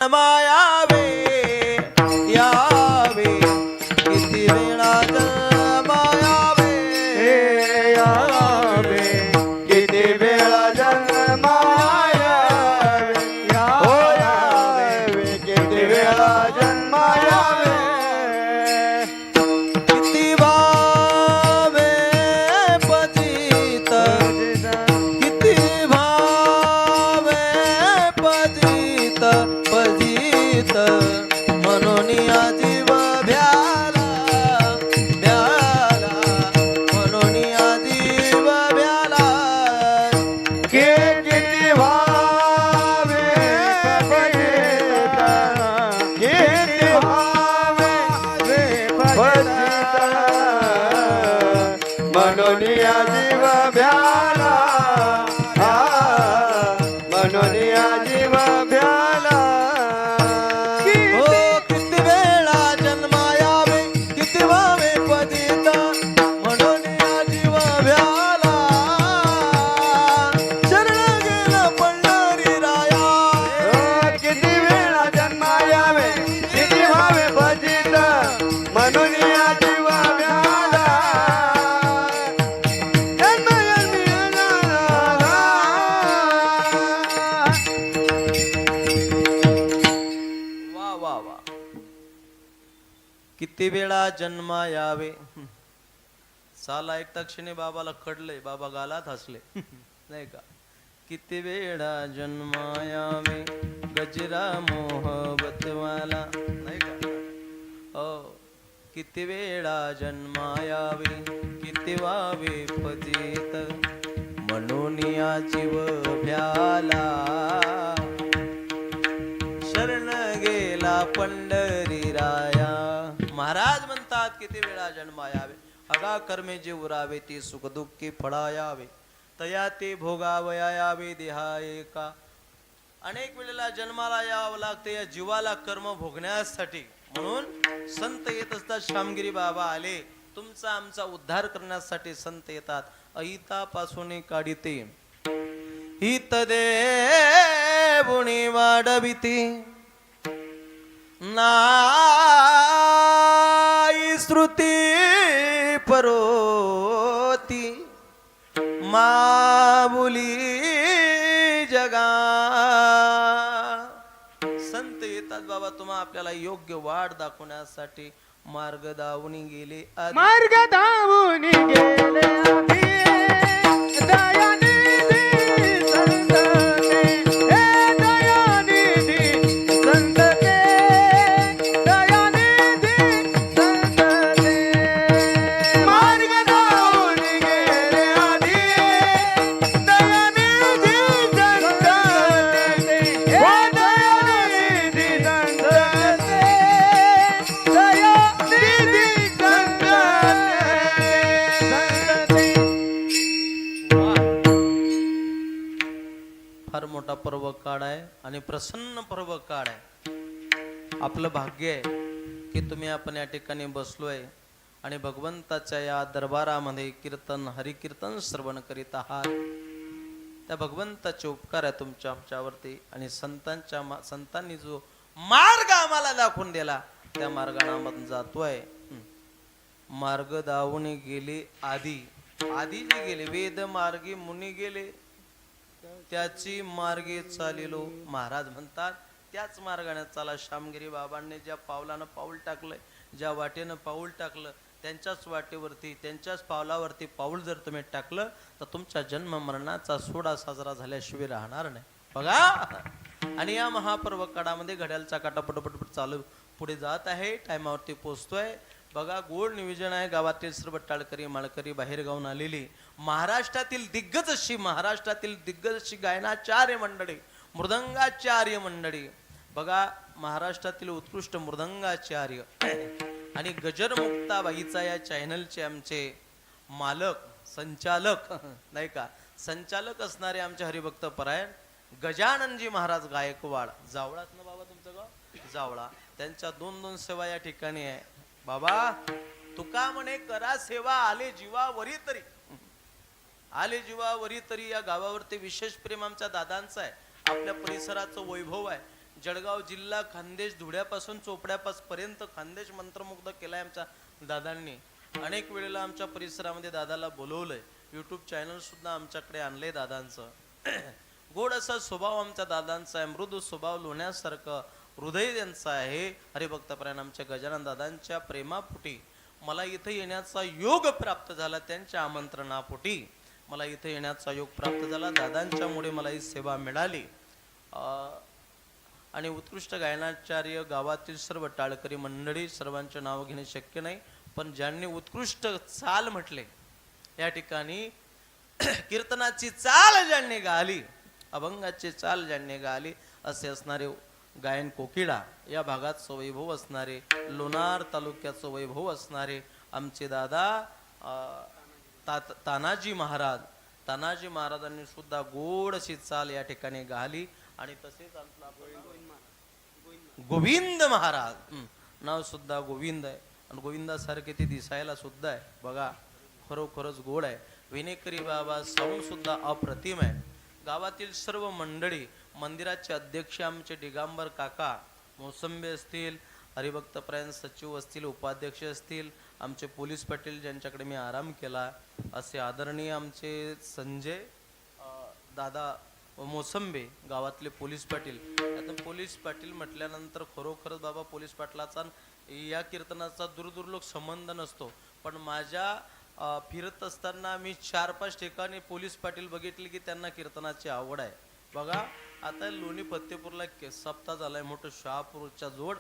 मायावे यावे किती वेळा मायावे यावे किती वेळा जन्मायावे यावे किती वेळा जन्मायावे किती भावे पतित किती भावे पतित पतित म्हणून या जीव भ्याला भ्याला म्हणून या जीव भ्याला किती भावे पतिता किती भावे पतिता म्हणून या जीव भ्याला म्हणून या जीव भ्याला हो किती वेळा जन्मायावे किती भावे पतित म्हणून या जीव भ्याला शरण गेला पंढरी राया किती वेळा जन्मायावे किती भावे भजित म्हणून या जीव भ्याला जन्मजन्मी अनाला. वा वा वा किती वेळा जन्मा यावे साला ऐकता क्षणी बाबाला खडले बाबा गालात हसले नाही का किती वेळा जन्मा यावे गजरा मोहबतवाला नाही का हो किती वेळा जन्मा यावे किती वावे पतित म्हणून या जीव भ्याला शरण गेला पंढरी राया. महाराज म्हणतात किती वेळा जन्मा यावे अगा कर्मे जे उरावे ती सुख दुःखी फळायावे तया ते भोगावया यावे देहा एका. अनेक वेळेला जन्माला यावं लागते या जीवाला कर्म भोगण्यासाठी म्हणून संत येत असतात. श्यामगिरी बाबा आले तुमचा आमचा उद्धार करण्यासाठी संत येतात. अहितापासून काढिते हित देवुनी वाढविती नाई श्रुती परोती मामुली जगा. संत येतात बाबा तुम्हा आपल्याला योग्य वाट दाखवण्यासाठी मार्ग दावून गेले आधी. मार्ग धावून गेले आधी दयानिधी संत ते हे दयानिधी संत ते दयानिधी संत ते मार्ग धावून गेले आधी दयानिधी संत ते हे दयानिधी संत ते दयानिधी संत ते. फार मोठा पर्व काळ आहे आणि प्रसन्न पर्व काळ आहे. आपलं भाग्य आहे की तुम्ही आपण या ठिकाणी बसलोय आणि भगवंताच्या या दरबारामध्ये कीर्तन हरिकीर्तन श्रवण करीत आहात. त्या भगवंताचे उपकार आहे तुमच्या आमच्यावरती आणि संतांनी जो मार्ग आम्हाला दाखवून दिला त्या मार्गाने आपण जातोय. मार्ग दावून गेले आधी आधी जे गेले वेद मार्गी मुनी गेले त्याची मार्गे चालिलो. महाराज म्हणतात त्याच मार्गाने चाला. श्यामगिरी बाबांनी ज्या पावलानं पाऊल टाकलंय ज्या वाटेनं पाऊल टाकलं त्यांच्याच वाटेवरती त्यांच्याच पावलावरती पाऊल जर तुम्ही टाकलं तर तुमच्या जन्म मरणाचा सोहळा साजरा झाल्याशिवाय राहणार नाही. बघा आणि या महापर्व काळामध्ये घड्याळचा काटा पटपट चालू पुढे जात आहे टायमावरती पोहोचतोय. बघा गोड नियोजन आहे. गावातील सर्व टाळकरी माळकरी बाहेर गावून आलेली महाराष्ट्रातील दिग्गज अशी गायनाचार्य मंडळी मृदंगाचार्य मंडळी. बघा महाराष्ट्रातील उत्कृष्ट मृदंगाचार्य आणि गजर मुक्ताबाईचा या चॅनलचे आमचे मालक संचालक नाही का संचालक असणारे आमचे हरिभक्त परायण गजाननजी महाराज गायकवाड. जावळाच ना बाबा तुमचं गाव जावळा. त्यांच्या 2-2 सेवा या ठिकाणी आहे. बाबा तुका म्हणे करा सेवा आले जीवावरी तरी आले जीवावरी तरी. या गावावरती विशेष प्रेम आमच्या दादांचं आहे. आपल्या परिसराचं वैभव आहे. जळगाव जिल्हा खानदेश धुळ्यापासून चोपड्यापर्यंत खानदेश मंत्रमुग्ध केलाय आमच्या दादांनी. अनेक वेळेला आमच्या परिसरामध्ये दादाला बोलवलंय. यूट्यूब चॅनल सुद्धा आमच्याकडे आणलंय दादांचं. गोड असा स्वभाव आमच्या दादांचा आहे. मृदू स्वभाव लोण्यासारखं हृदय त्यांचं आहे. हरिभक्तपरायण आमच्या गजानन दादांच्या प्रेमापोटी मला इथे येण्याचा योग प्राप्त झाला. त्यांच्या आमंत्रणापोटी मला इथे येण्याचा योग प्राप्त झाला. दादांच्यामुळे मला ही सेवा मिळाली. आणि उत्कृष्ट गायनाचार्य गावातील सर्व टाळकरी मंडळी, सर्वांचे नाव घेणे शक्य नाही, पण ज्यांनी उत्कृष्ट चाल म्हटले या ठिकाणी, कीर्तनाची चाल ज्यांनी गाली, अभंगाची चाल ज्यांनी गाली, असे असणारे गायन कोकिळा या भागात वैभव असणारे, लोणार तालुक्याचं वैभव असणारे आमचे दादा तानाजी महाराजांनी सुद्धा गोड अशी चाल या ठिकाणी गाली. आणि तसेच गोविंद महाराज, नाव सुद्धा गोविंद आहे आणि गोविंदासारखे ते दिसायला सुद्धा आहे. बघा, खरोखरच गोड आहे. विनेकरी बाबा साऊंड सुद्धा अप्रतिम आहे. गावातील सर्व मंडळी, मंदिराचे अध्यक्ष आमचे दिगंबर काका मोसंबे असतील, हरिभक्तपरायण सचिव असतील, उपाध्यक्ष असतील, आमचे पोलीस पाटील ज्यांच्याकडे मी आराम केला, असे आदरणीय आमचे संजय दादा मोसंबे गावातले पोलीस पाटील. आता पोलीस पाटील म्हटल्यानंतर खरोखरच बाबा पोलीस पाटलाचा या कीर्तनाचा दूरदूरलोक संबंध नसतो, पण माझ्या फिरत असताना मी 4-5 ठिकाणी पोलीस पाटील बघितले की त्यांना कीर्तनाची आवड आहे. बघा, आता लोणी फत्तेपूरला सप्ताह झालाय मोठं, शहापूरच्या जोड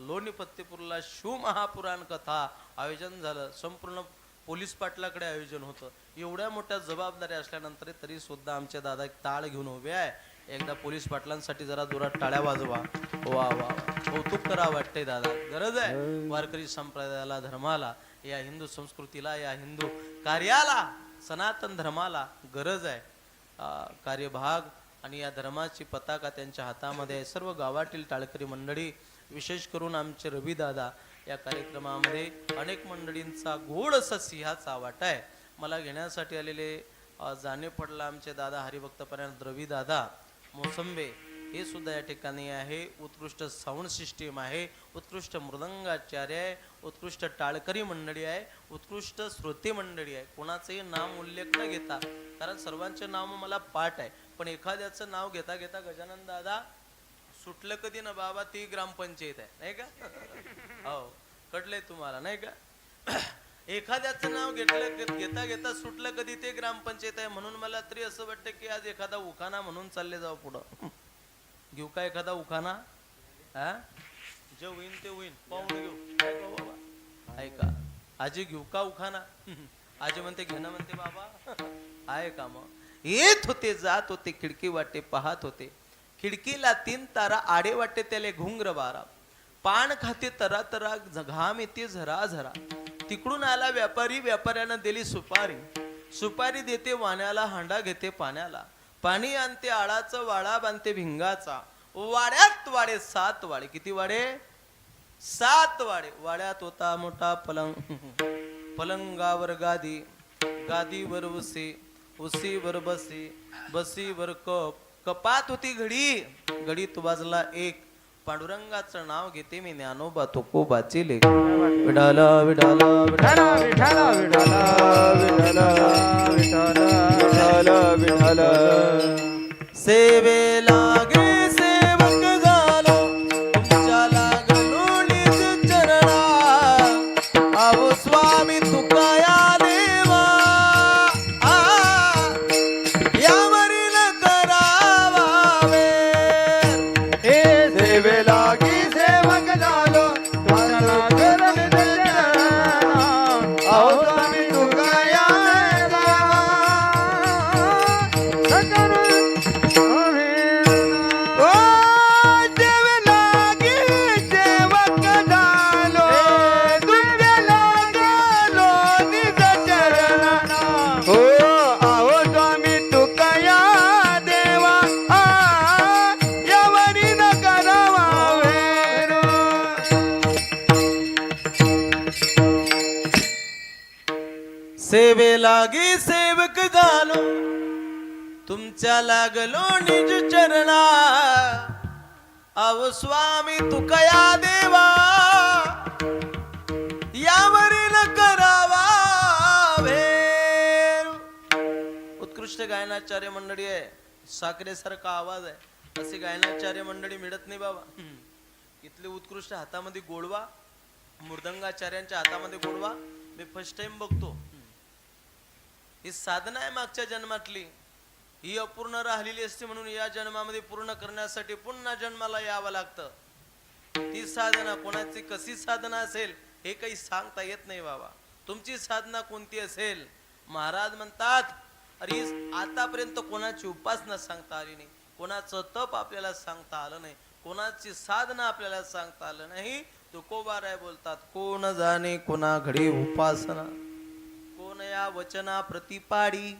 लोणी फत्तेपूरला शिवमहापुराण कथा आयोजन झालं. संपूर्ण पोलीस पाटलाकडे आयोजन होतं. एवढ्या मोठ्या जबाबदारी असल्यानंतर तरी सुद्धा आमचे दादा एक टाळ घेऊन उभे आहे. एकदा पोलीस पाटलांसाठी जरा जोरात टाळ्या वाजवा. वा वा, कौतुक करा वाटते दादा. गरज आहे वारकरी संप्रदायाला, धर्माला, या हिंदू संस्कृतीला, या हिंदू कार्याला, सनातन धर्माला गरज आहे. कार्यभाग आणि या धर्माची पताका त्यांच्या हातामध्ये आहे. सर्व गावातील टाळकरी मंडळी, विशेष करून आमचे रवी दादा, या कार्यक्रमामध्ये अनेक मंडळींचा गोड असा सिंहाचा वाटा आहे. मला घेण्यासाठी आलेले जाणे पडला आमचे दादा हरिभक्तपरायण रवी दादा मोसंबे, हे सुद्धा या ठिकाणी आहे. उत्कृष्ट साऊंड सिस्टीम आहे, उत्कृष्ट मृदंगाचार्य आहे, उत्कृष्ट टाळकरी मंडळी आहे, उत्कृष्ट श्रोते मंडळी आहे. कोणाचंही नाम उल्लेख न घेता, कारण सर्वांचे नाव मला पाठ आहे, पण एखाद्याचं नाव घेता घेता गजानन दादा सुटलं कधी ना बाबा, ती ग्रामपंचायत आहे, नाही का? हो, कळलंय तुम्हाला, नाही का? एखाद्याचं नाव घेता घेता सुटलं कधी, ते ग्रामपंचायत आहे. म्हणून मला तरी असं वाटतं की आज एखादा उखाणा म्हणून चालले जाऊ पुढं. घेऊ का एखादा उखाणा? हा, जे होईन ते होईन, पाहून घेऊ. काय का बाबा? ऐका, आजी घेऊ का उखाणा? आजी म्हणते घेणं, म्हणते बाबा आहे का? मग येत होते, जात होते, खिडकी वाटे पाहत होते, खिडकीला 3 तारा, आडे वाटे त्याले घुंगर बारा, पान खाते तरा तरा, घाम येते झरा झरा, तिकडून आला व्यापारी, व्यापाऱ्यानं दिली सुपारी, सुपारी देते वाण्याला, हांडा घेते पाण्याला, पाणी आणते आळाचं, वाडा बांधते भिंगाचा, वाड्यात वाडे 7 वाडे. किती वाडे? 7 वाडे. वाड्यात होता मोठा पलंग, पलंगावर गादी, गादीवर उसे, उसीवर बसे, बसीवर कप, कपात होती घडी, घडीत वाजला 1, पांडुरंगाचं नाव घेते मी, ज्ञानोबा तुकोबाची लेख. विठाला विठाला विठाला विठाला विठाला विठाला विठाला सेवे लागे सेवक झालो, तुमच्या लागलो निज चरणा, आवो स्वामी तुकाया देवा, यावरील करावा वेर. हे सेवे लागी सेवक झालो, तुझ्या करण चरणा, आओ स्वामी तुकाया देवा. ओ सेवे लागी सेवक झालो, तुझ्या लागलो निज चरणा, हो आओ स्वामी तुकाया देवा, यावरी न करावा वेर. सेवे लागी सेवक झालो, तुमच्या लागलो निज चरणा, अव स्वामी तुकया देवा यावरी न करावा भेर. उत्कृष्ट गायनाचार्य मंडळी आहे, साखरेसारखा आवाज आहे, अशी गायनाचार्य मंडळी मिळत नाही बाबा. इथले उत्कृष्ट हातामध्ये गोडवा, मृदंगाचार्यांच्या हातामध्ये गोडवा मी फर्स्ट टाइम बघतो. ही साधना आहे मागच्या जन्मातली, ही अपूर्ण राहिलेली असते म्हणून या जन्मामध्ये पूर्ण करण्यासाठी पुन्हा जन्माला यावं लागतं. ती साधना कोणाची कशी साधना असेल हे काही सांगता येत नाही बाबा. तुमची साधना कोणती असेल, महाराज म्हणतात अरे आतापर्यंत कोणाची उपासना सांगता आली नाही, कोणाचं तप आपल्याला सांगता आलं नाही, कोणाची साधना आपल्याला सांगता आलं नाही. तुकोबाराय बोलतात, कोण जाणे कोणा घडी उपासना, कोण या वचना प्रतिपाडी,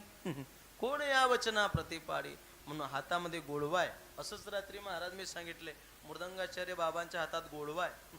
कोण या वचना प्रतिपाडी. म्हणून हातामध्ये गोडवा आहे. असंच रात्री महाराज मी सांगितले, मृदंगाचार्य बाबांच्या हातात गोडवा आहे.